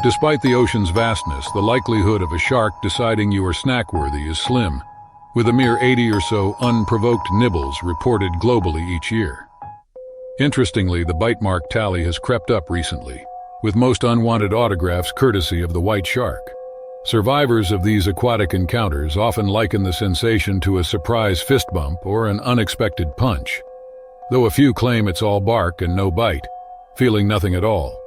Despite the ocean's vastness, the likelihood of a shark deciding you are snack-worthy is slim, with a mere 80 or so unprovoked nibbles reported globally each year. Interestingly, the bite mark tally has crept up recently, with most unwanted autographs courtesy of the white shark. Survivors of these aquatic encounters often liken the sensation to a surprise fist bump or an unexpected punch, though a few claim it's all bark and no bite, feeling nothing at all.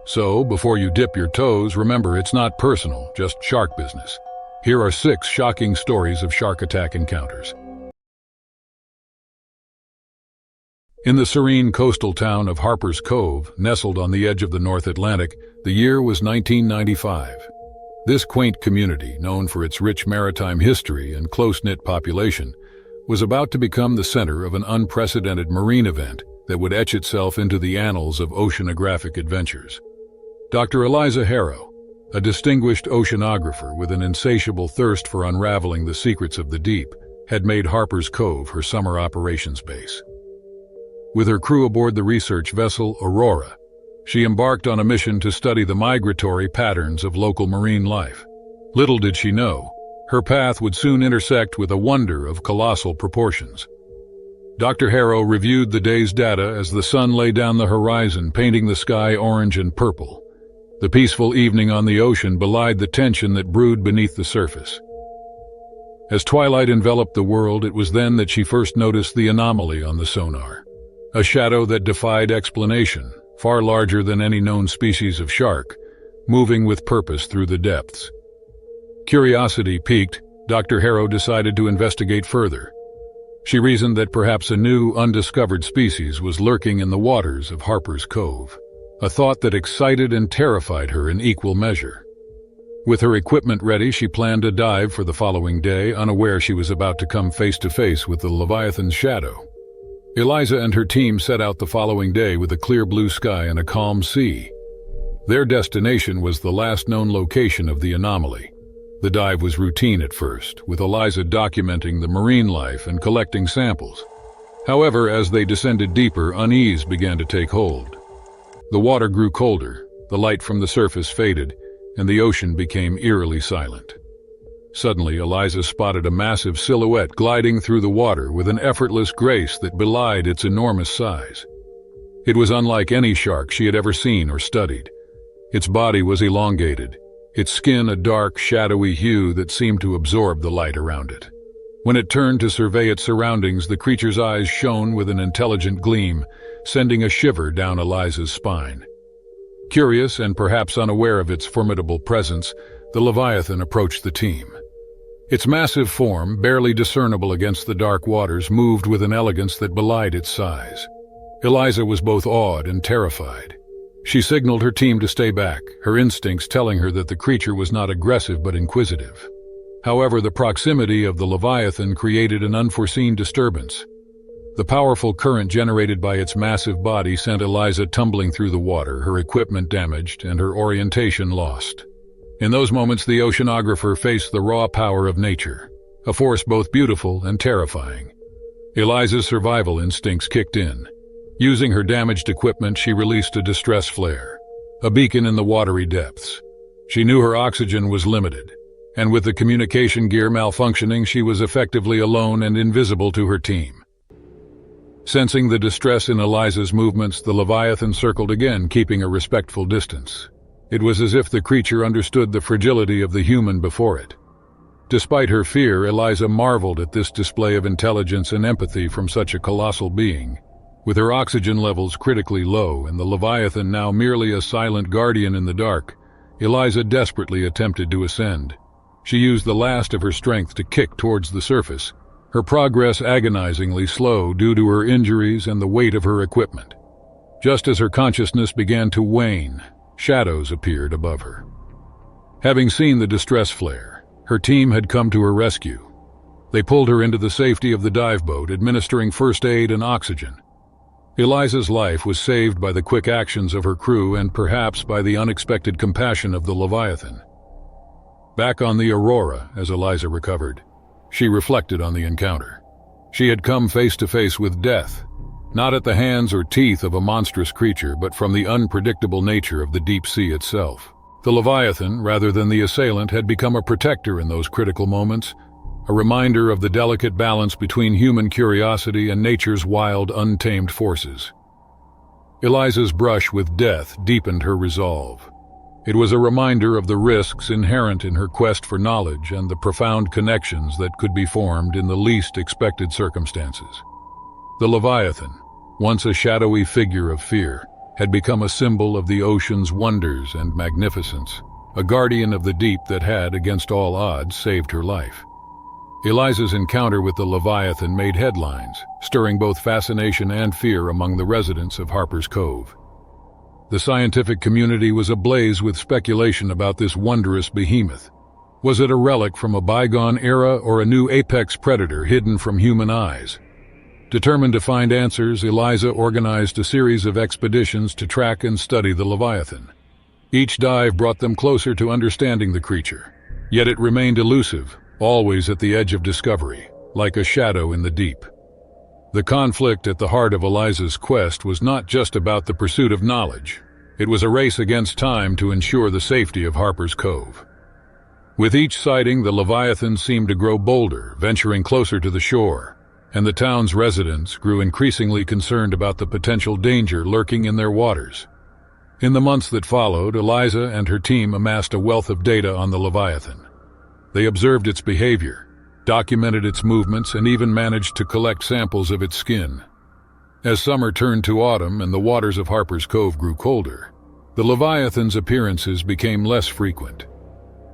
So, before you dip your toes, remember it's not personal, just shark business. Here are 6 shocking stories of shark attack encounters. In the serene coastal town of Harper's Cove, nestled on the edge of the North Atlantic, the year was 1995. This quaint community, known for its rich maritime history and close-knit population, was about to become the center of an unprecedented marine event that would etch itself into the annals of oceanographic adventures. Dr. Eliza Harrow, a distinguished oceanographer with an insatiable thirst for unraveling the secrets of the deep, had made Harper's Cove her summer operations base. With her crew aboard the research vessel Aurora, she embarked on a mission to study the migratory patterns of local marine life. Little did she know, her path would soon intersect with a wonder of colossal proportions. Dr. Harrow reviewed the day's data as the sun lay down the horizon, painting the sky orange and purple. The peaceful evening on the ocean belied the tension that brewed beneath the surface. As twilight enveloped the world, it was then that she first noticed the anomaly on the sonar. A shadow that defied explanation, far larger than any known species of shark, moving with purpose through the depths. Curiosity piqued, Dr. Harrow decided to investigate further. She reasoned that perhaps a new, undiscovered species was lurking in the waters of Harper's Cove, a thought that excited and terrified her in equal measure. With her equipment ready, she planned a dive for the following day, unaware she was about to come face to face with the Leviathan's shadow. Eliza and her team set out the following day with a clear blue sky and a calm sea. Their destination was the last known location of the anomaly. The dive was routine at first, with Eliza documenting the marine life and collecting samples. However, as they descended deeper, unease began to take hold. The water grew colder, the light from the surface faded, and the ocean became eerily silent. Suddenly, Eliza spotted a massive silhouette gliding through the water with an effortless grace that belied its enormous size. It was unlike any shark she had ever seen or studied. Its body was elongated, its skin a dark, shadowy hue that seemed to absorb the light around it. When it turned to survey its surroundings, the creature's eyes shone with an intelligent gleam, sending a shiver down Eliza's spine. Curious and perhaps unaware of its formidable presence, the Leviathan approached the team. Its massive form, barely discernible against the dark waters, moved with an elegance that belied its size. Eliza was both awed and terrified. She signaled her team to stay back, her instincts telling her that the creature was not aggressive but inquisitive. However, the proximity of the Leviathan created an unforeseen disturbance. The powerful current generated by its massive body sent Eliza tumbling through the water, her equipment damaged and her orientation lost. In those moments, the oceanographer faced the raw power of nature, a force both beautiful and terrifying. Eliza's survival instincts kicked in. Using her damaged equipment, she released a distress flare, a beacon in the watery depths. She knew her oxygen was limited, and with the communication gear malfunctioning, she was effectively alone and invisible to her team. Sensing the distress in Eliza's movements, the Leviathan circled again, keeping a respectful distance. It was as if the creature understood the fragility of the human before it. Despite her fear, Eliza marveled at this display of intelligence and empathy from such a colossal being. With her oxygen levels critically low and the Leviathan now merely a silent guardian in the dark, Eliza desperately attempted to ascend. She used the last of her strength to kick towards the surface, her progress agonizingly slow due to her injuries and the weight of her equipment. Just as her consciousness began to wane, shadows appeared above her. Having seen the distress flare, her team had come to her rescue. They pulled her into the safety of the dive boat, administering first aid and oxygen. Eliza's life was saved by the quick actions of her crew and perhaps by the unexpected compassion of the Leviathan. Back on the Aurora, as Eliza recovered, she reflected on the encounter. She had come face to face with death, not at the hands or teeth of a monstrous creature, but from the unpredictable nature of the deep sea itself. The Leviathan, rather than the assailant, had become a protector in those critical moments, a reminder of the delicate balance between human curiosity and nature's wild, untamed forces. Eliza's brush with death deepened her resolve. It was a reminder of the risks inherent in her quest for knowledge and the profound connections that could be formed in the least expected circumstances. The Leviathan, once a shadowy figure of fear, had become a symbol of the ocean's wonders and magnificence, a guardian of the deep that had, against all odds, saved her life. Eliza's encounter with the Leviathan made headlines, stirring both fascination and fear among the residents of Harper's Cove. The scientific community was ablaze with speculation about this wondrous behemoth. Was it a relic from a bygone era or a new apex predator hidden from human eyes? Determined to find answers, Eliza organized a series of expeditions to track and study the Leviathan. Each dive brought them closer to understanding the creature, yet it remained elusive, always at the edge of discovery, like a shadow in the deep. The conflict at the heart of Eliza's quest was not just about the pursuit of knowledge. It was a race against time to ensure the safety of Harper's Cove. With each sighting, the Leviathan seemed to grow bolder, venturing closer to the shore, and the town's residents grew increasingly concerned about the potential danger lurking in their waters. In the months that followed, Eliza and her team amassed a wealth of data on the Leviathan. They observed its behavior, documented its movements, and even managed to collect samples of its skin. As summer turned to autumn and the waters of Harper's Cove grew colder, the Leviathan's appearances became less frequent.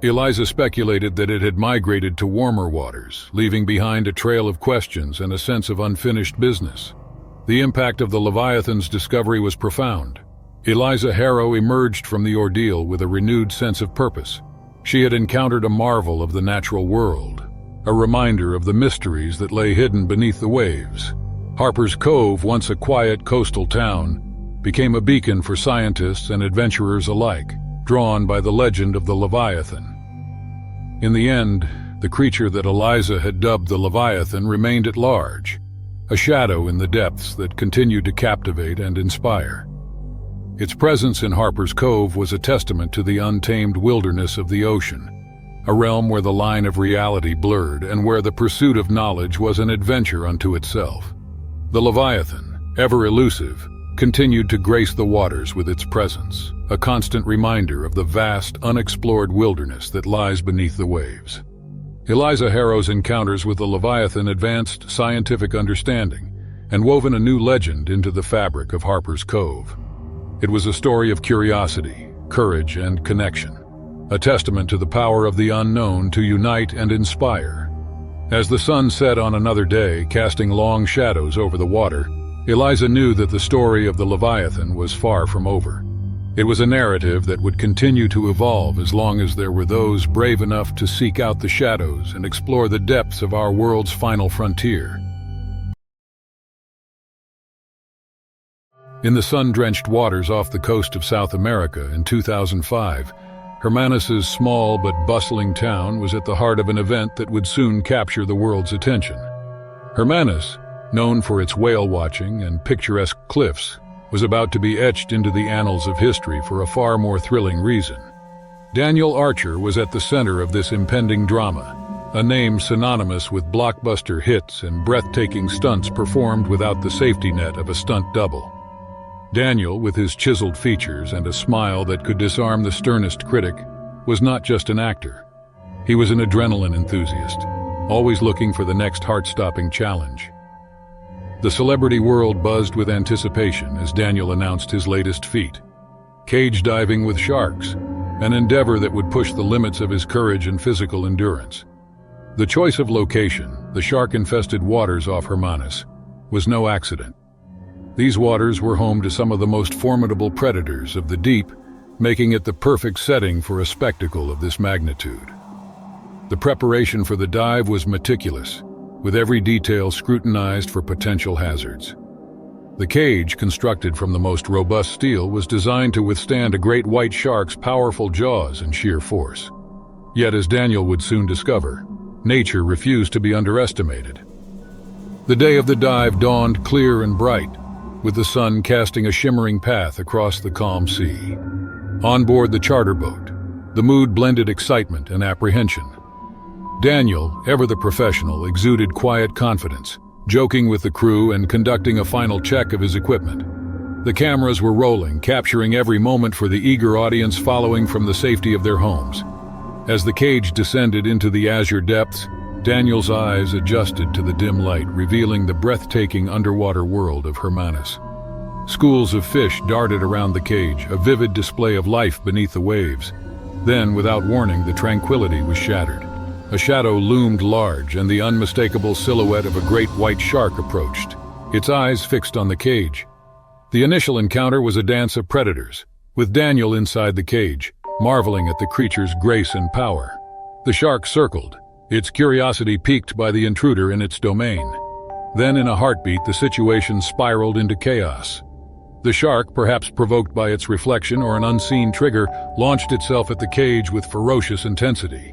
Eliza speculated that it had migrated to warmer waters, leaving behind a trail of questions and a sense of unfinished business. The impact of the Leviathan's discovery was profound. Eliza Harrow emerged from the ordeal with a renewed sense of purpose. She had encountered a marvel of the natural world, a reminder of the mysteries that lay hidden beneath the waves. Harper's Cove, once a quiet coastal town, became a beacon for scientists and adventurers alike, drawn by the legend of the Leviathan. In the end, the creature that Eliza had dubbed the Leviathan remained at large, a shadow in the depths that continued to captivate and inspire. Its presence in Harper's Cove was a testament to the untamed wilderness of the ocean, a realm where the line of reality blurred and where the pursuit of knowledge was an adventure unto itself. The Leviathan, ever elusive, continued to grace the waters with its presence, a constant reminder of the vast, unexplored wilderness that lies beneath the waves. Eliza Harrow's encounters with the Leviathan advanced scientific understanding and woven a new legend into the fabric of Harper's Cove. It was a story of curiosity, courage, and connection, a testament to the power of the unknown to unite and inspire. As the sun set on another day, casting long shadows over the water, Eliza knew that the story of the Leviathan was far from over. It was a narrative that would continue to evolve as long as there were those brave enough to seek out the shadows and explore the depths of our world's final frontier. In the sun-drenched waters off the coast of South America in 2005, Hermanus's small but bustling town was at the heart of an event that would soon capture the world's attention. Hermanus, known for its whale-watching and picturesque cliffs, was about to be etched into the annals of history for a far more thrilling reason. Daniel Archer was at the center of this impending drama, a name synonymous with blockbuster hits and breathtaking stunts performed without the safety net of a stunt double. Daniel, with his chiseled features and a smile that could disarm the sternest critic, was not just an actor. He was an adrenaline enthusiast, always looking for the next heart-stopping challenge. The celebrity world buzzed with anticipation as Daniel announced his latest feat, cage diving with sharks, an endeavor that would push the limits of his courage and physical endurance. The choice of location, the shark-infested waters off Hermanus, was no accident. These waters were home to some of the most formidable predators of the deep, making it the perfect setting for a spectacle of this magnitude. The preparation for the dive was meticulous, with every detail scrutinized for potential hazards. The cage, constructed from the most robust steel, was designed to withstand a great white shark's powerful jaws and sheer force. Yet, as Daniel would soon discover, nature refused to be underestimated. The day of the dive dawned clear and bright, with the sun casting a shimmering path across the calm sea. On board the charter boat, The mood blended excitement and apprehension. Daniel, ever the professional, exuded quiet confidence, joking with the crew and conducting a final check of his equipment. The cameras were rolling, capturing every moment for the eager audience following from the safety of their homes. As the cage descended into the azure depths, Daniel's eyes adjusted to the dim light, revealing the breathtaking underwater world of Hermanus. Schools of fish darted around the cage, a vivid display of life beneath the waves. Then, without warning, the tranquility was shattered. A shadow loomed large, and the unmistakable silhouette of a great white shark approached, its eyes fixed on the cage. The initial encounter was a dance of predators, with Daniel inside the cage, marveling at the creature's grace and power. The shark circled, its curiosity piqued by the intruder in its domain. Then, in a heartbeat, the situation spiraled into chaos. The shark, perhaps provoked by its reflection or an unseen trigger, launched itself at the cage with ferocious intensity.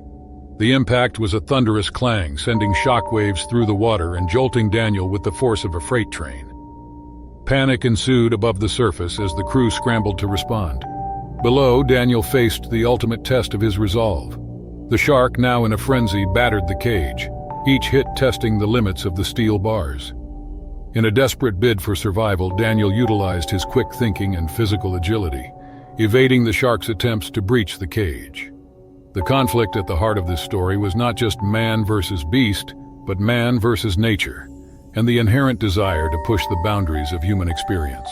The impact was a thunderous clang, sending shockwaves through the water and jolting Daniel with the force of a freight train. Panic ensued above the surface as the crew scrambled to respond. Below, Daniel faced the ultimate test of his resolve. The shark, now in a frenzy, battered the cage, each hit testing the limits of the steel bars. In a desperate bid for survival, Daniel utilized his quick thinking and physical agility, evading the shark's attempts to breach the cage. The conflict at the heart of this story was not just man versus beast, but man versus nature, and the inherent desire to push the boundaries of human experience.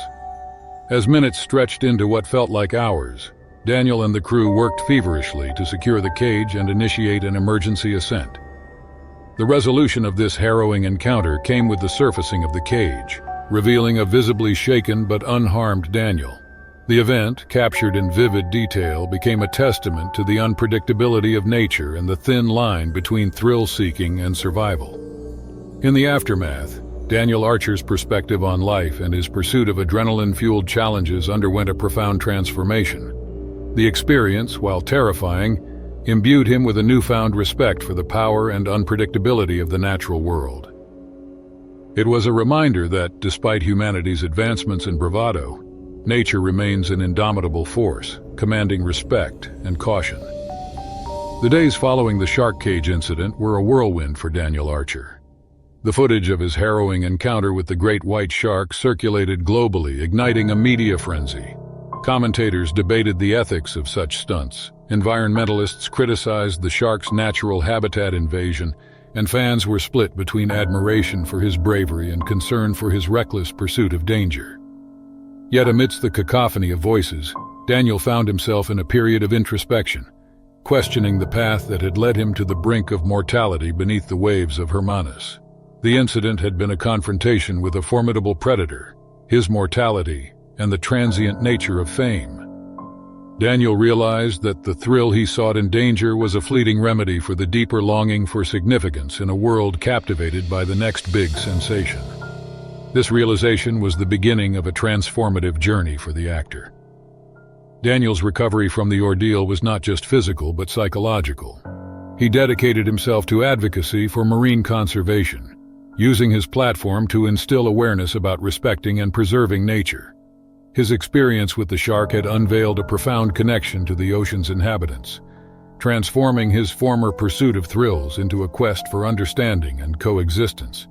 As minutes stretched into what felt like hours, Daniel and the crew worked feverishly to secure the cage and initiate an emergency ascent. The resolution of this harrowing encounter came with the surfacing of the cage, revealing a visibly shaken but unharmed Daniel. The event, captured in vivid detail, became a testament to the unpredictability of nature and the thin line between thrill-seeking and survival. In the aftermath, Daniel Archer's perspective on life and his pursuit of adrenaline-fueled challenges underwent a profound transformation. The experience, while terrifying, imbued him with a newfound respect for the power and unpredictability of the natural world. It was a reminder that, despite humanity's advancements in bravado, nature remains an indomitable force, commanding respect and caution. The days following the shark cage incident were a whirlwind for Daniel Archer. The footage of his harrowing encounter with the great white shark circulated globally, igniting a media frenzy. Commentators debated the ethics of such stunts. Environmentalists criticized the shark's natural habitat invasion, and fans were split between admiration for his bravery and concern for his reckless pursuit of danger. Yet amidst the cacophony of voices, Daniel found himself in a period of introspection, questioning the path that had led him to the brink of mortality beneath the waves of Hermanus. The incident had been a confrontation with a formidable predator, his mortality, and the transient nature of fame. Daniel realized that the thrill he sought in danger was a fleeting remedy for the deeper longing for significance in a world captivated by the next big sensation. This realization was the beginning of a transformative journey for the actor. Daniel's recovery from the ordeal was not just physical but psychological. He dedicated himself to advocacy for marine conservation, using his platform to instill awareness about respecting and preserving nature. His experience with the shark had unveiled a profound connection to the ocean's inhabitants, transforming his former pursuit of thrills into a quest for understanding and coexistence.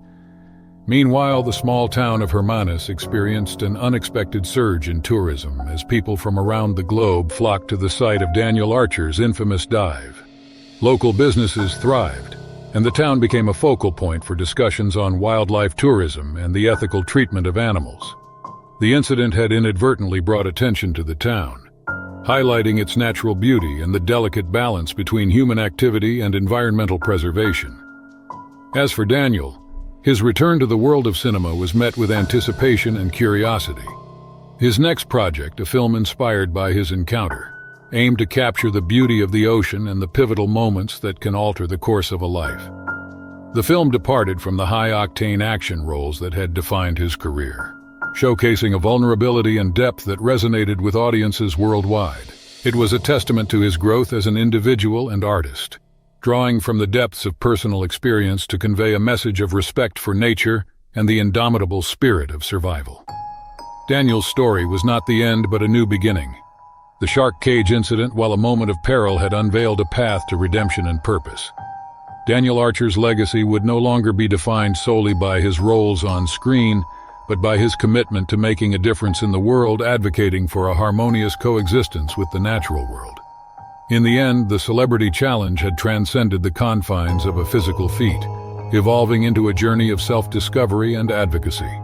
Meanwhile, the small town of Hermanus experienced an unexpected surge in tourism as people from around the globe flocked to the site of Daniel Archer's infamous dive. Local businesses thrived, and the town became a focal point for discussions on wildlife tourism and the ethical treatment of animals. The incident had inadvertently brought attention to the town, highlighting its natural beauty and the delicate balance between human activity and environmental preservation. As for Daniel, his return to the world of cinema was met with anticipation and curiosity. His next project, a film inspired by his encounter, aimed to capture the beauty of the ocean and the pivotal moments that can alter the course of a life. The film departed from the high-octane action roles that had defined his career, showcasing a vulnerability and depth that resonated with audiences worldwide. It was a testament to his growth as an individual and artist, drawing from the depths of personal experience to convey a message of respect for nature and the indomitable spirit of survival. Daniel's story was not the end but a new beginning. The shark cage incident, while a moment of peril, had unveiled a path to redemption and purpose. Daniel Archer's legacy would no longer be defined solely by his roles on screen, but by his commitment to making a difference in the world, advocating for a harmonious coexistence with the natural world. In the end, the celebrity challenge had transcended the confines of a physical feat, evolving into a journey of self-discovery and advocacy.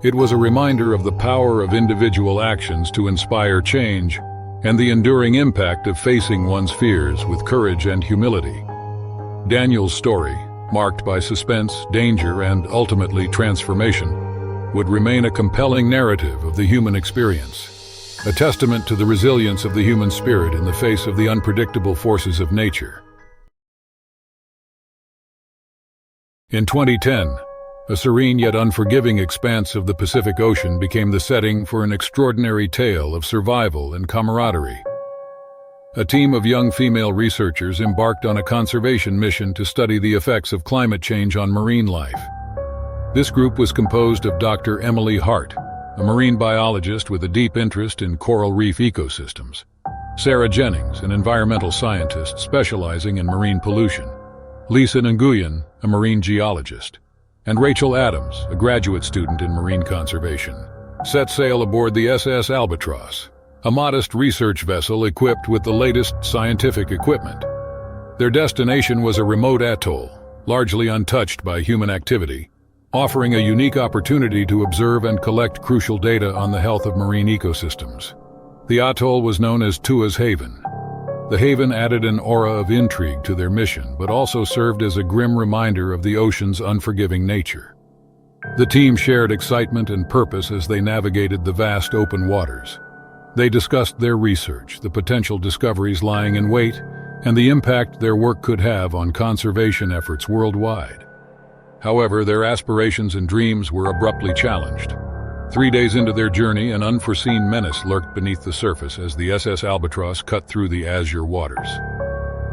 It was a reminder of the power of individual actions to inspire change and the enduring impact of facing one's fears with courage and humility. Daniel's story, marked by suspense, danger, and ultimately transformation, would remain a compelling narrative of the human experience, a testament to the resilience of the human spirit in the face of the unpredictable forces of nature. In 2010, a serene yet unforgiving expanse of the Pacific Ocean became the setting for an extraordinary tale of survival and camaraderie. A team of young female researchers embarked on a conservation mission to study the effects of climate change on marine life. This group was composed of Dr. Emily Hart, a marine biologist with a deep interest in coral reef ecosystems; Sarah Jennings, an environmental scientist specializing in marine pollution; Lisa Nguyen, a marine geologist; and Rachel Adams, a graduate student in marine conservation, set sail aboard the SS Albatross, a modest research vessel equipped with the latest scientific equipment. Their destination was a remote atoll, largely untouched by human activity, offering a unique opportunity to observe and collect crucial data on the health of marine ecosystems. The atoll was known as Tua's Haven. The haven added an aura of intrigue to their mission, but also served as a grim reminder of the ocean's unforgiving nature. The team shared excitement and purpose as they navigated the vast open waters. They discussed their research, the potential discoveries lying in wait, and the impact their work could have on conservation efforts worldwide. However, their aspirations and dreams were abruptly challenged. 3 days into their journey, an unforeseen menace lurked beneath the surface as the SS Albatross cut through the azure waters.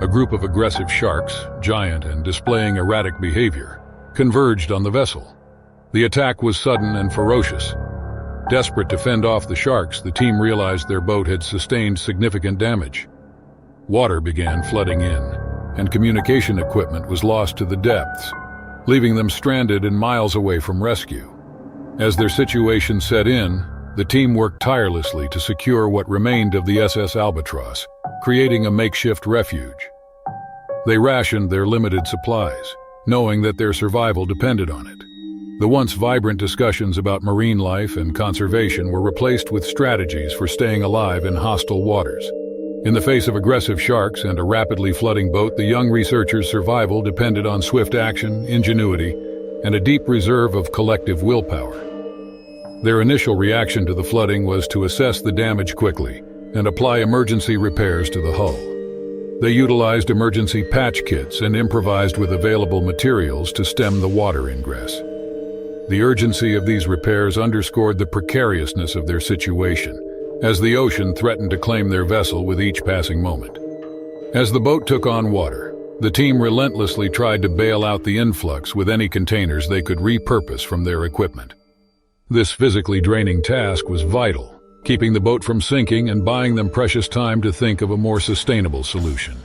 A group of aggressive sharks, giant and displaying erratic behavior, converged on the vessel. The attack was sudden and ferocious. Desperate to fend off the sharks, the team realized their boat had sustained significant damage. Water began flooding in, and communication equipment was lost to the depths, leaving them stranded and miles away from rescue. As their situation set in, the team worked tirelessly to secure what remained of the SS Albatross, creating a makeshift refuge. They rationed their limited supplies, knowing that their survival depended on it. The once vibrant discussions about marine life and conservation were replaced with strategies for staying alive in hostile waters. In the face of aggressive sharks and a rapidly flooding boat, the young researchers' survival depended on swift action, ingenuity, and a deep reserve of collective willpower. Their initial reaction to the flooding was to assess the damage quickly and apply emergency repairs to the hull. They utilized emergency patch kits and improvised with available materials to stem the water ingress. The urgency of these repairs underscored the precariousness of their situation, as the ocean threatened to claim their vessel with each passing moment. As the boat took on water, the team relentlessly tried to bail out the influx with any containers they could repurpose from their equipment. This physically draining task was vital, keeping the boat from sinking and buying them precious time to think of a more sustainable solution.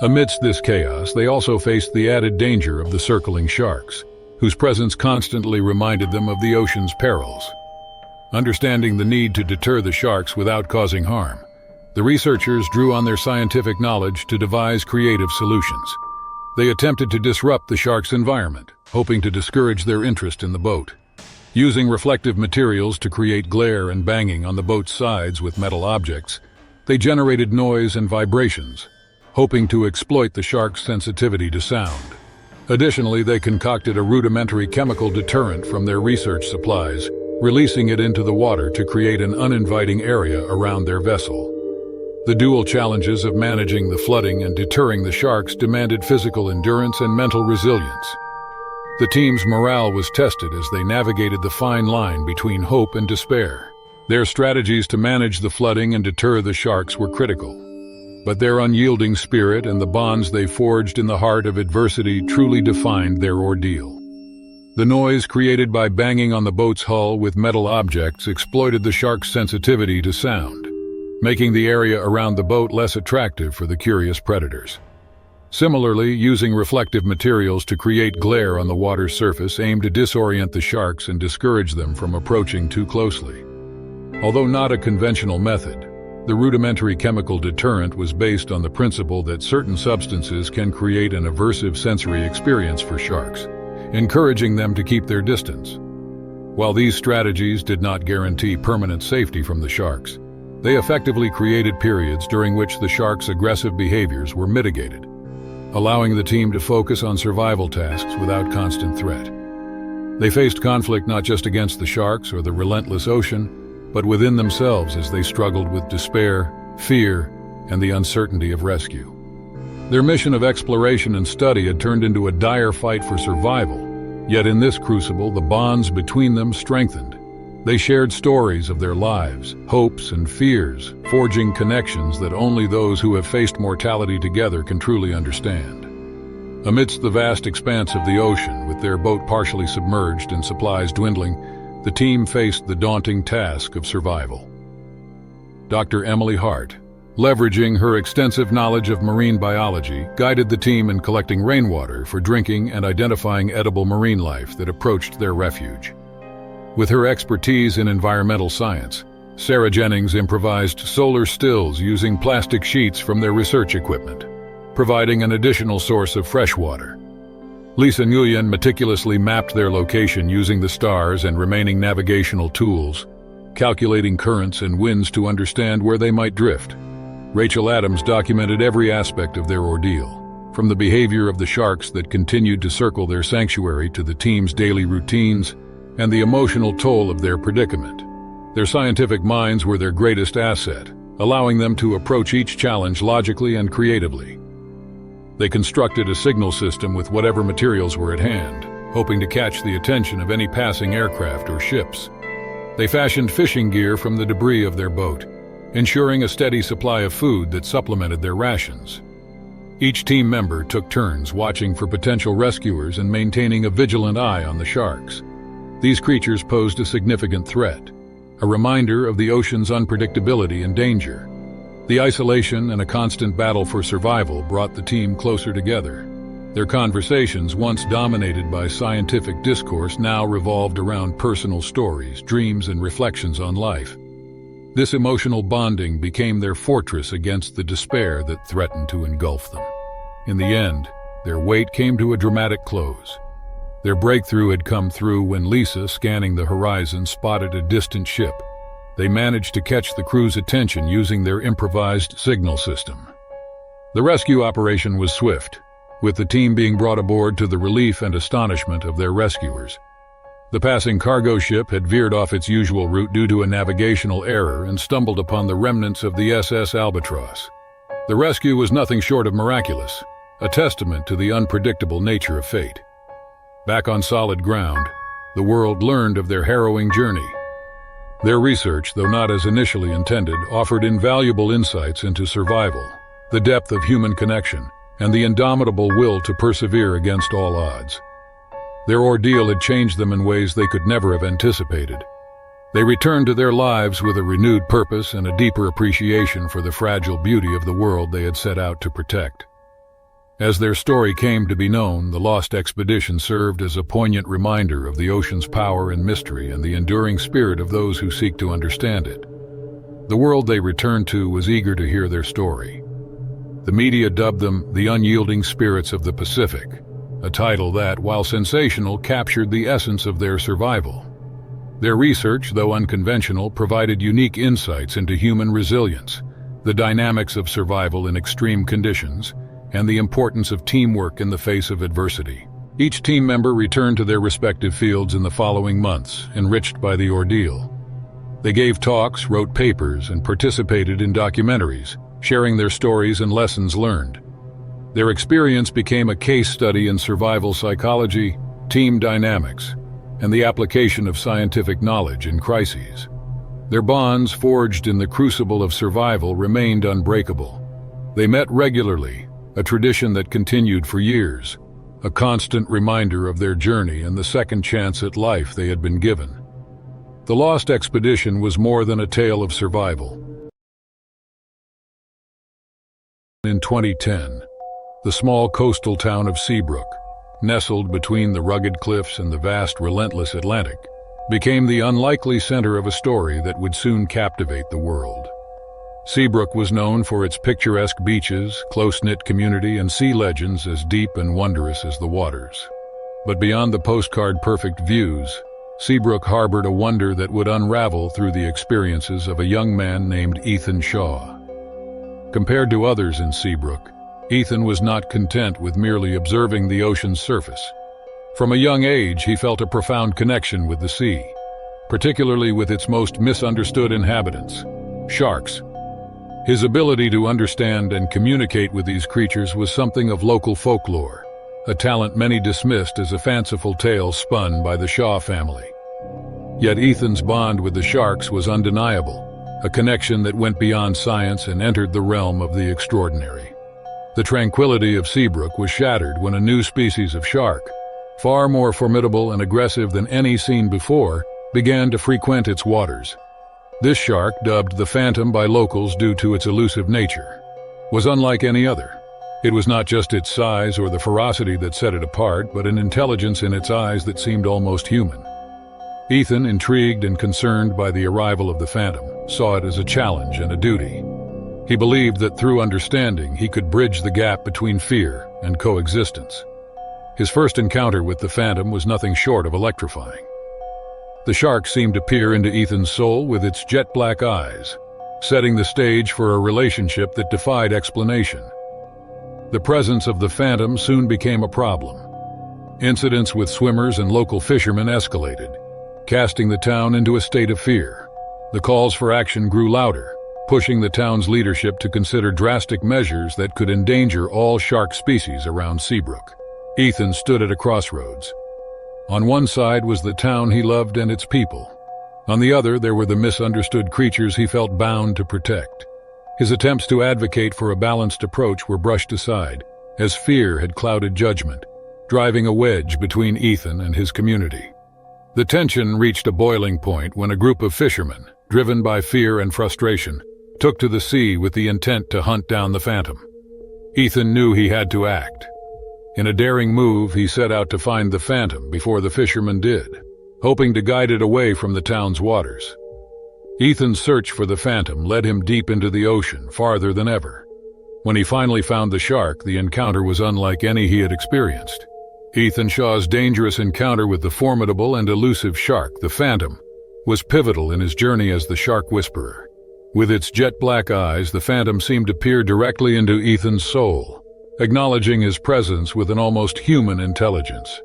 Amidst this chaos, they also faced the added danger of the circling sharks, whose presence constantly reminded them of the ocean's perils. Understanding the need to deter the sharks without causing harm, the researchers drew on their scientific knowledge to devise creative solutions. They attempted to disrupt the sharks' environment, hoping to discourage their interest in the boat. Using reflective materials to create glare and banging on the boat's sides with metal objects, they generated noise and vibrations, hoping to exploit the sharks' sensitivity to sound. Additionally, they concocted a rudimentary chemical deterrent from their research supplies, releasing it into the water to create an uninviting area around their vessel. The dual challenges of managing the flooding and deterring the sharks demanded physical endurance and mental resilience. The team's morale was tested as they navigated the fine line between hope and despair. Their strategies to manage the flooding and deter the sharks were critical, but their unyielding spirit and the bonds they forged in the heart of adversity truly defined their ordeal. The noise created by banging on the boat's hull with metal objects exploited the sharks' sensitivity to sound. making the area around the boat less attractive for the curious predators. Similarly, using reflective materials to create glare on the water's surface aimed to disorient the sharks and discourage them from approaching too closely. Although not a conventional method, the rudimentary chemical deterrent was based on the principle that certain substances can create an aversive sensory experience for sharks, encouraging them to keep their distance. While these strategies did not guarantee permanent safety from the sharks, they effectively created periods during which the sharks' aggressive behaviors were mitigated, allowing the team to focus on survival tasks without constant threat. They faced conflict not just against the sharks or the relentless ocean, but within themselves as they struggled with despair, fear, and the uncertainty of rescue. Their mission of exploration and study had turned into a dire fight for survival, yet in this crucible the bonds between them strengthened. They shared stories of their lives, hopes, and fears, forging connections that only those who have faced mortality together can truly understand. Amidst the vast expanse of the ocean, with their boat partially submerged and supplies dwindling, the team faced the daunting task of survival. Dr. Emily Hart, leveraging her extensive knowledge of marine biology, guided the team in collecting rainwater for drinking and identifying edible marine life that approached their refuge. With her expertise in environmental science, Sarah Jennings improvised solar stills using plastic sheets from their research equipment, providing an additional source of fresh water. Lisa Nguyen meticulously mapped their location using the stars and remaining navigational tools, calculating currents and winds to understand where they might drift. Rachel Adams documented every aspect of their ordeal, from the behavior of the sharks that continued to circle their sanctuary to the team's daily routines and the emotional toll of their predicament. Their scientific minds were their greatest asset, allowing them to approach each challenge logically and creatively. They constructed a signal system with whatever materials were at hand, hoping to catch the attention of any passing aircraft or ships. They fashioned fishing gear from the debris of their boat, ensuring a steady supply of food that supplemented their rations. Each team member took turns watching for potential rescuers and maintaining a vigilant eye on the sharks. These creatures posed a significant threat, a reminder of the ocean's unpredictability and danger. The isolation and a constant battle for survival brought the team closer together. Their conversations, once dominated by scientific discourse, now revolved around personal stories, dreams, and reflections on life. This emotional bonding became their fortress against the despair that threatened to engulf them. In the end, their wait came to a dramatic close. Their breakthrough had come through when Lisa, scanning the horizon, spotted a distant ship. They managed to catch the crew's attention using their improvised signal system. The rescue operation was swift, with the team being brought aboard to the relief and astonishment of their rescuers. The passing cargo ship had veered off its usual route due to a navigational error and stumbled upon the remnants of the SS Albatross. The rescue was nothing short of miraculous, a testament to the unpredictable nature of fate. Back on solid ground, the world learned of their harrowing journey. Their research, though not as initially intended, offered invaluable insights into survival, the depth of human connection, and the indomitable will to persevere against all odds. Their ordeal had changed them in ways they could never have anticipated. They returned to their lives with a renewed purpose and a deeper appreciation for the fragile beauty of the world they had set out to protect. As their story came to be known, the lost expedition served as a poignant reminder of the ocean's power and mystery and the enduring spirit of those who seek to understand it. The world they returned to was eager to hear their story. The media dubbed them the unyielding spirits of the Pacific, a title that, while sensational, captured the essence of their survival. Their research, though unconventional, provided unique insights into human resilience, the dynamics of survival in extreme conditions, and the importance of teamwork in the face of adversity. Each team member returned to their respective fields in the following months, enriched by the ordeal. They gave talks, wrote papers, and participated in documentaries, sharing their stories and lessons learned. Their experience became a case study in survival psychology, team dynamics, and the application of scientific knowledge in crises. Their bonds, forged in the crucible of survival, remained unbreakable. They met regularly, a tradition that continued for years, a constant reminder of their journey and the second chance at life they had been given. The lost expedition was more than a tale of survival. In 2010, the small coastal town of Seabrook, nestled between the rugged cliffs and the vast, relentless Atlantic, became the unlikely center of a story that would soon captivate the world. Seabrook was known for its picturesque beaches, close-knit community, and sea legends as deep and wondrous as the waters. But beyond the postcard-perfect views, Seabrook harbored a wonder that would unravel through the experiences of a young man named Ethan Shaw. Compared to others in Seabrook, Ethan was not content with merely observing the ocean's surface. From a young age, he felt a profound connection with the sea, particularly with its most misunderstood inhabitants, sharks. His ability to understand and communicate with these creatures was something of local folklore, a talent many dismissed as a fanciful tale spun by the Shaw family. Yet Ethan's bond with the sharks was undeniable, a connection that went beyond science and entered the realm of the extraordinary. The tranquility of Seabrook was shattered when a new species of shark, far more formidable and aggressive than any seen before, began to frequent its waters. This shark, dubbed the Phantom by locals due to its elusive nature, was unlike any other. It was not just its size or the ferocity that set it apart, but an intelligence in its eyes that seemed almost human. Ethan, intrigued and concerned by the arrival of the Phantom, saw it as a challenge and a duty. He believed that through understanding, he could bridge the gap between fear and coexistence. His first encounter with the Phantom was nothing short of electrifying. The shark seemed to peer into Ethan's soul with its jet-black eyes, setting the stage for a relationship that defied explanation. The presence of the Phantom soon became a problem. Incidents with swimmers and local fishermen escalated, casting the town into a state of fear. The calls for action grew louder, pushing the town's leadership to consider drastic measures that could endanger all shark species around Seabrook. Ethan stood at a crossroads. On one side was the town he loved and its people. On the other, there were the misunderstood creatures he felt bound to protect. His attempts to advocate for a balanced approach were brushed aside, as fear had clouded judgment, driving a wedge between Ethan and his community. The tension reached a boiling point when a group of fishermen, driven by fear and frustration, took to the sea with the intent to hunt down the Phantom. Ethan knew he had to act. In a daring move, he set out to find the Phantom before the fishermen did, hoping to guide it away from the town's waters. Ethan's search for the Phantom led him deep into the ocean, farther than ever. When he finally found the shark, the encounter was unlike any he had experienced. Ethan Shaw's dangerous encounter with the formidable and elusive shark, the Phantom, was pivotal in his journey as the Shark Whisperer. With its jet-black eyes, the Phantom seemed to peer directly into Ethan's soul, acknowledging his presence with an almost human intelligence.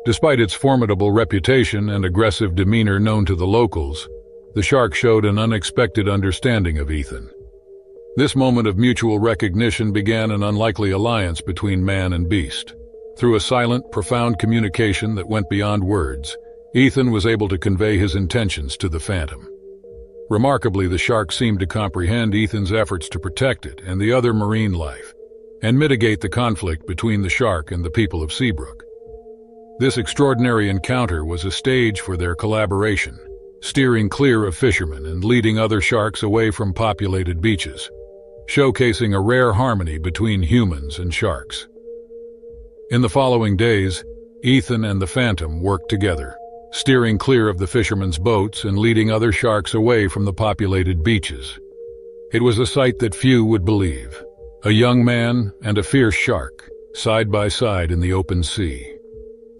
Despite its formidable reputation and aggressive demeanor known to the locals, the shark showed an unexpected understanding of Ethan. This moment of mutual recognition began an unlikely alliance between man and beast. Through a silent, profound communication that went beyond words, Ethan was able to convey his intentions to the Phantom. Remarkably, the shark seemed to comprehend Ethan's efforts to protect it and the other marine life, and mitigate the conflict between the shark and the people of Seabrook. This extraordinary encounter was a stage for their collaboration, steering clear of fishermen and leading other sharks away from populated beaches, showcasing a rare harmony between humans and sharks. In the following days, Ethan and the Phantom worked together, steering clear of the fishermen's boats and leading other sharks away from the populated beaches. It was a sight that few would believe. A young man and a fierce shark, side by side in the open sea.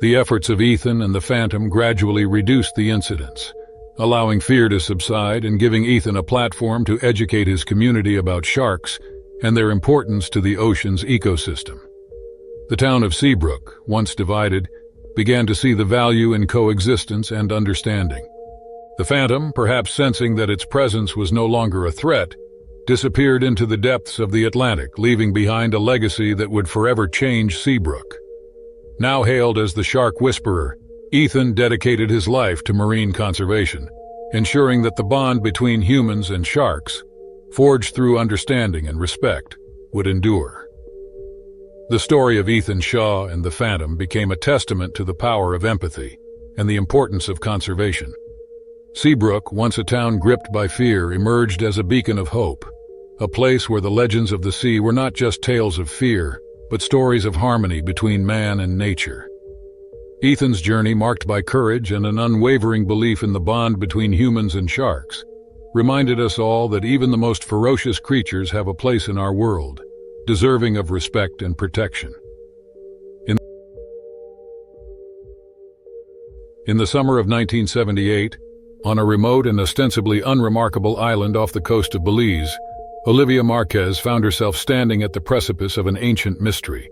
The efforts of Ethan and the Phantom gradually reduced the incidents, allowing fear to subside and giving Ethan a platform to educate his community about sharks and their importance to the ocean's ecosystem. The town of Seabrook, once divided, began to see the value in coexistence and understanding. The Phantom, perhaps sensing that its presence was no longer a threat, disappeared into the depths of the Atlantic, leaving behind a legacy that would forever change Seabrook. Now hailed as the Shark Whisperer, Ethan dedicated his life to marine conservation, ensuring that the bond between humans and sharks, forged through understanding and respect, would endure. The story of Ethan Shaw and the Phantom became a testament to the power of empathy and the importance of conservation. Seabrook, once a town gripped by fear, emerged as a beacon of hope, a place where the legends of the sea were not just tales of fear, but stories of harmony between man and nature. Ethan's journey, marked by courage and an unwavering belief in the bond between humans and sharks, reminded us all that even the most ferocious creatures have a place in our world, deserving of respect and protection. In the summer of 1978, on a remote and ostensibly unremarkable island off the coast of Belize, Olivia Marquez found herself standing at the precipice of an ancient mystery.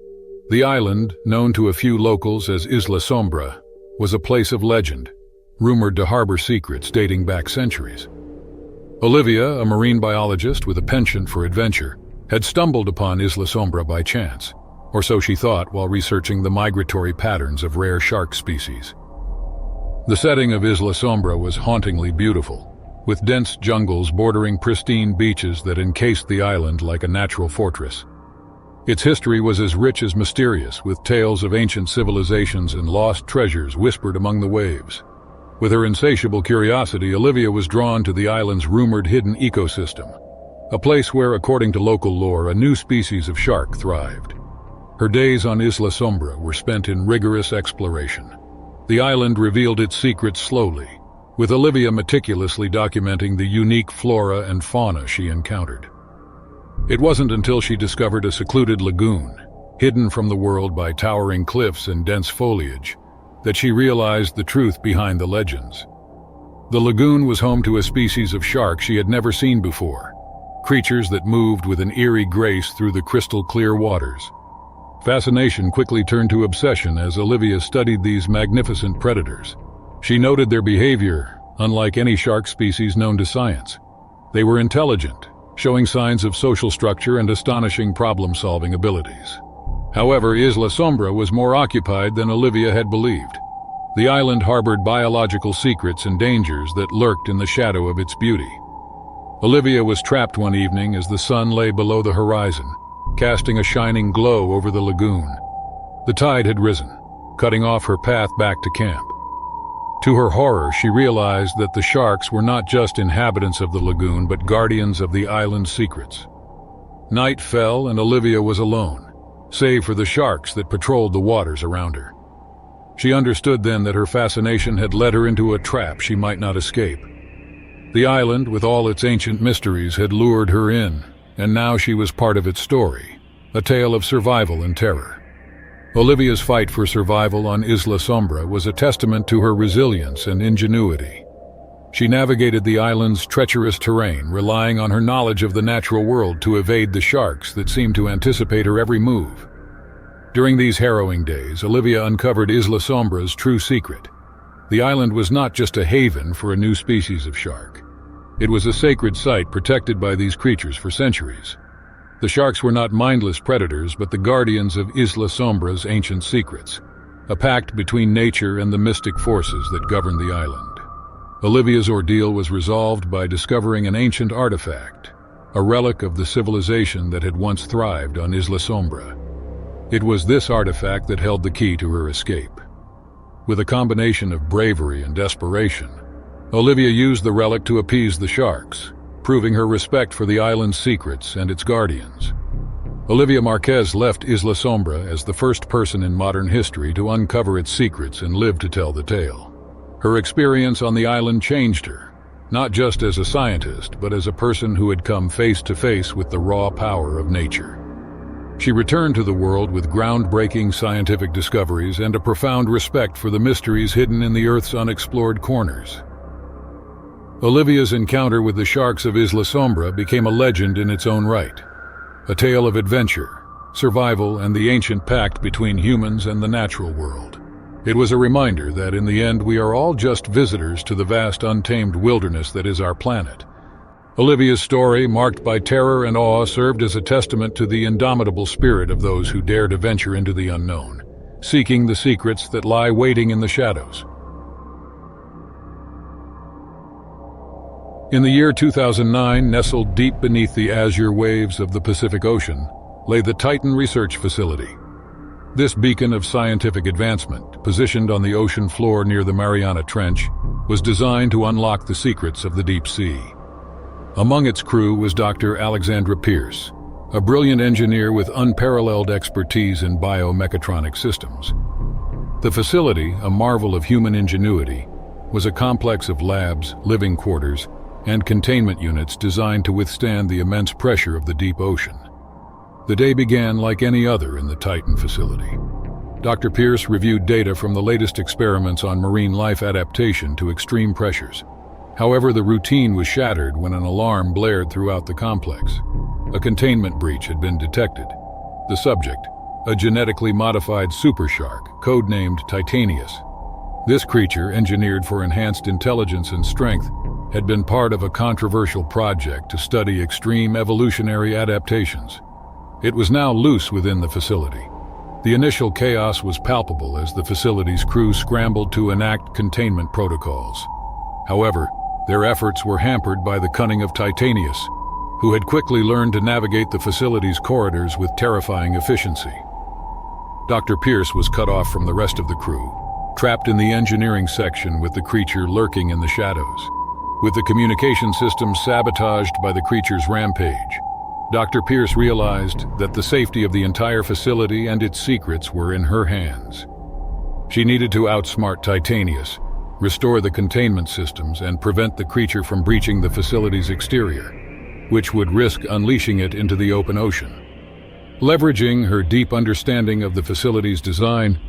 The island, known to a few locals as Isla Sombra, was a place of legend, rumored to harbor secrets dating back centuries. Olivia, a marine biologist with a penchant for adventure, had stumbled upon Isla Sombra by chance, or so she thought while researching the migratory patterns of rare shark species. The setting of Isla Sombra was hauntingly beautiful, with dense jungles bordering pristine beaches that encased the island like a natural fortress. Its history was as rich as mysterious, with tales of ancient civilizations and lost treasures whispered among the waves. With her insatiable curiosity, Olivia was drawn to the island's rumored hidden ecosystem, a place where, according to local lore, a new species of shark thrived. Her days on Isla Sombra were spent in rigorous exploration. The island revealed its secrets slowly, with Olivia meticulously documenting the unique flora and fauna she encountered. It wasn't until she discovered a secluded lagoon, hidden from the world by towering cliffs and dense foliage, that she realized the truth behind the legends. The lagoon was home to a species of shark she had never seen before, creatures that moved with an eerie grace through the crystal-clear waters. Fascination quickly turned to obsession as Olivia studied these magnificent predators. She noted their behavior, unlike any shark species known to science. They were intelligent, showing signs of social structure and astonishing problem-solving abilities. However, Isla Sombra was more occupied than Olivia had believed. The island harbored biological secrets and dangers that lurked in the shadow of its beauty. Olivia was trapped one evening as the sun lay below the horizon, casting a shining glow over the lagoon. The tide had risen, cutting off her path back to camp. To her horror, she realized that the sharks were not just inhabitants of the lagoon, but guardians of the island's secrets. Night fell and Olivia was alone, save for the sharks that patrolled the waters around her. She understood then that her fascination had led her into a trap she might not escape. The island, with all its ancient mysteries, had lured her in, and now she was part of its story, a tale of survival and terror. Olivia's fight for survival on Isla Sombra was a testament to her resilience and ingenuity. She navigated the island's treacherous terrain, relying on her knowledge of the natural world to evade the sharks that seemed to anticipate her every move. During these harrowing days, Olivia uncovered Isla Sombra's true secret. The island was not just a haven for a new species of shark. It was a sacred site protected by these creatures for centuries. The sharks were not mindless predators, but the guardians of Isla Sombra's ancient secrets, a pact between nature and the mystic forces that govern the island. Olivia's ordeal was resolved by discovering an ancient artifact, a relic of the civilization that had once thrived on Isla Sombra. It was this artifact that held the key to her escape. With a combination of bravery and desperation, Olivia used the relic to appease the sharks, proving her respect for the island's secrets and its guardians. Olivia Marquez left Isla Sombra as the first person in modern history to uncover its secrets and live to tell the tale. Her experience on the island changed her, not just as a scientist, but as a person who had come face to face with the raw power of nature. She returned to the world with groundbreaking scientific discoveries and a profound respect for the mysteries hidden in the Earth's unexplored corners. Olivia's encounter with the sharks of Isla Sombra became a legend in its own right, a tale of adventure, survival, and the ancient pact between humans and the natural world. It was a reminder that in the end we are all just visitors to the vast untamed wilderness that is our planet. Olivia's story, marked by terror and awe, served as a testament to the indomitable spirit of those who dare to venture into the unknown, seeking the secrets that lie waiting in the shadows. In the year 2009, nestled deep beneath the azure waves of the Pacific Ocean, lay the Titan Research Facility. This beacon of scientific advancement, positioned on the ocean floor near the Mariana Trench, was designed to unlock the secrets of the deep sea. Among its crew was Dr. Alexandra Pierce, a brilliant engineer with unparalleled expertise in biomechatronic systems. The facility, a marvel of human ingenuity, was a complex of labs, living quarters, and containment units designed to withstand the immense pressure of the deep ocean. The day began like any other in the Titan facility. Dr. Pierce reviewed data from the latest experiments on marine life adaptation to extreme pressures. However, the routine was shattered when an alarm blared throughout the complex. A containment breach had been detected. The subject, a genetically modified supershark, codenamed Titanius. This creature, engineered for enhanced intelligence and strength, had been part of a controversial project to study extreme evolutionary adaptations. It was now loose within the facility. The initial chaos was palpable as the facility's crew scrambled to enact containment protocols. However, their efforts were hampered by the cunning of Titanius, who had quickly learned to navigate the facility's corridors with terrifying efficiency. Dr. Pierce was cut off from the rest of the crew, trapped in the engineering section with the creature lurking in the shadows. With the communication system sabotaged by the creature's rampage, Dr. Pierce realized that the safety of the entire facility and its secrets were in her hands. She needed to outsmart Titanius, restore the containment systems, and prevent the creature from breaching the facility's exterior, which would risk unleashing it into the open ocean. Leveraging her deep understanding of the facility's design,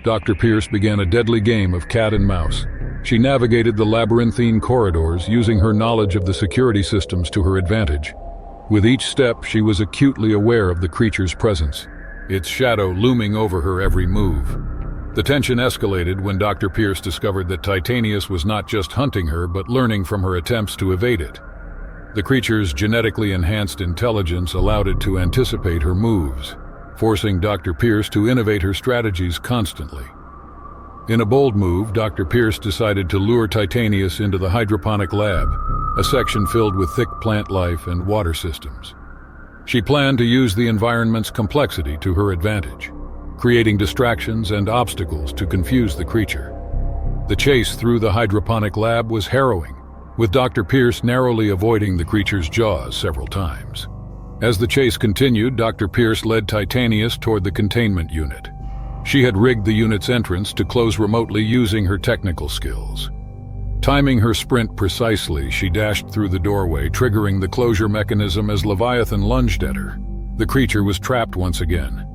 Dr. Pierce began a deadly game of cat and mouse. She navigated the labyrinthine corridors, using her knowledge of the security systems to her advantage. With each step, she was acutely aware of the creature's presence, its shadow looming over her every move. The tension escalated when Dr. Pierce discovered that Titanius was not just hunting her, but learning from her attempts to evade it. The creature's genetically enhanced intelligence allowed it to anticipate her moves, forcing Dr. Pierce to innovate her strategies constantly. In a bold move, Dr. Pierce decided to lure Titanius into the hydroponic lab, a section filled with thick plant life and water systems. She planned to use the environment's complexity to her advantage, creating distractions and obstacles to confuse the creature. The chase through the hydroponic lab was harrowing, with Dr. Pierce narrowly avoiding the creature's jaws several times. As the chase continued, Dr. Pierce led Titanius toward the containment unit. She had rigged the unit's entrance to close remotely using her technical skills. Timing her sprint precisely, she dashed through the doorway, triggering the closure mechanism as Leviathan lunged at her. The creature was trapped once again.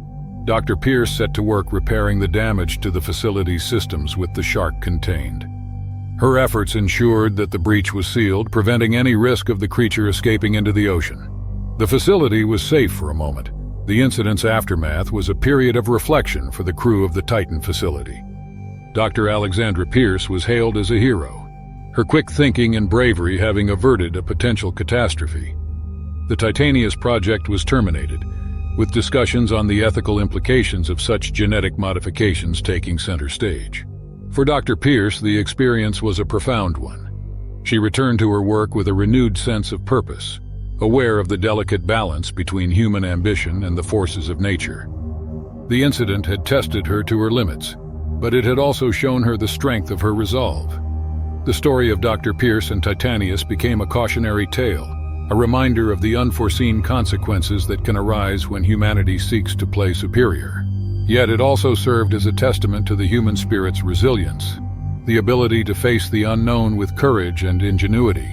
Dr. Pierce set to work repairing the damage to the facility's systems with the shark contained. Her efforts ensured that the breach was sealed, preventing any risk of the creature escaping into the ocean. The facility was safe for a moment. The incident's aftermath was a period of reflection for the crew of the Titan facility. Dr. Alexandra Pierce was hailed as a hero, her quick thinking and bravery having averted a potential catastrophe. The Titanius project was terminated, with discussions on the ethical implications of such genetic modifications taking center stage. For Dr. Pierce, the experience was a profound one. She returned to her work with a renewed sense of purpose, aware of the delicate balance between human ambition and the forces of nature. The incident had tested her to her limits, but it had also shown her the strength of her resolve. The story of Dr. Pierce and Titanius became a cautionary tale, a reminder of the unforeseen consequences that can arise when humanity seeks to play superior. Yet it also served as a testament to the human spirit's resilience, the ability to face the unknown with courage and ingenuity.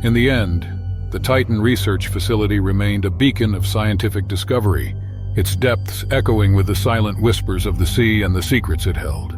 In the end, the Titan Research Facility remained a beacon of scientific discovery, its depths echoing with the silent whispers of the sea and the secrets it held.